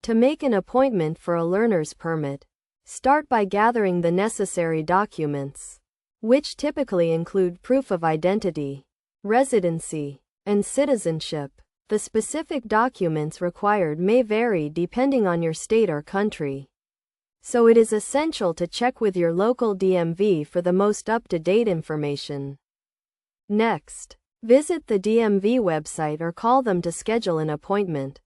To make an appointment for a learner's permit, start by gathering the necessary documents, which typically include proof of identity, residency, and citizenship. The specific documents required may vary depending on your state or country, so it is essential to check with your local DMV for the most up-to-date information. Next, visit the DMV website or call them to schedule an appointment.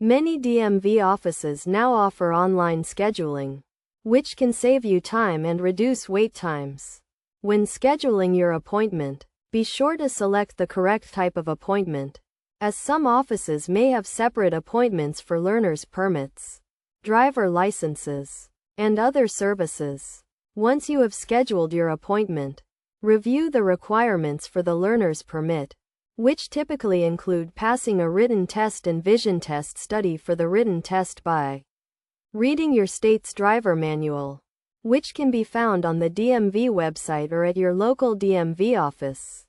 Many DMV offices now offer online scheduling, which can save you time and reduce wait times. When scheduling your appointment, be sure to select the correct type of appointment, as some offices may have separate appointments for learner's permits, driver licenses, and other services. Once you have scheduled your appointment, review the requirements for the learner's permit, which typically include passing a written test and vision test. Study for the written test by reading your state's driver manual, which can be found on the DMV website or at your local DMV office.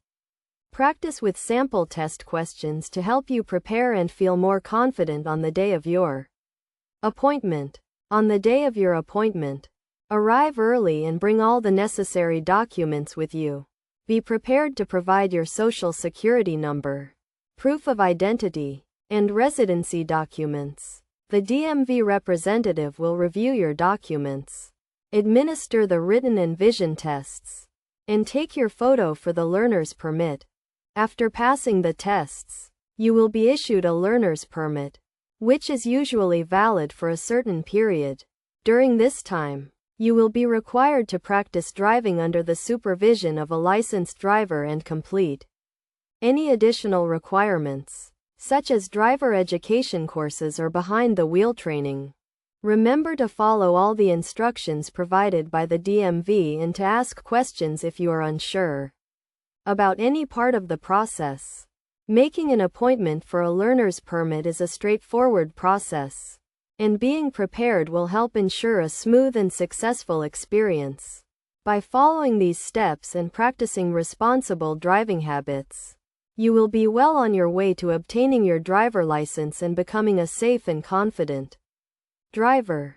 Practice with sample test questions to help you prepare and feel more confident on the day of your appointment. On the day of your appointment, arrive early and bring all the necessary documents with you. Be prepared to provide your social security number, proof of identity, and residency documents. The DMV representative will review your documents, administer the written and vision tests, and take your photo for the learner's permit. After passing the tests, you will be issued a learner's permit, which is usually valid for a certain period. During this time, you will be required to practice driving under the supervision of a licensed driver and complete any additional requirements, such as driver education courses or behind-the-wheel training. Remember to follow all the instructions provided by the DMV and to ask questions if you are unsure about any part of the process. Making an appointment for a learner's permit is a straightforward process, and being prepared will help ensure a smooth and successful experience. By following these steps and practicing responsible driving habits, you will be well on your way to obtaining your driver license and becoming a safe and confident driver.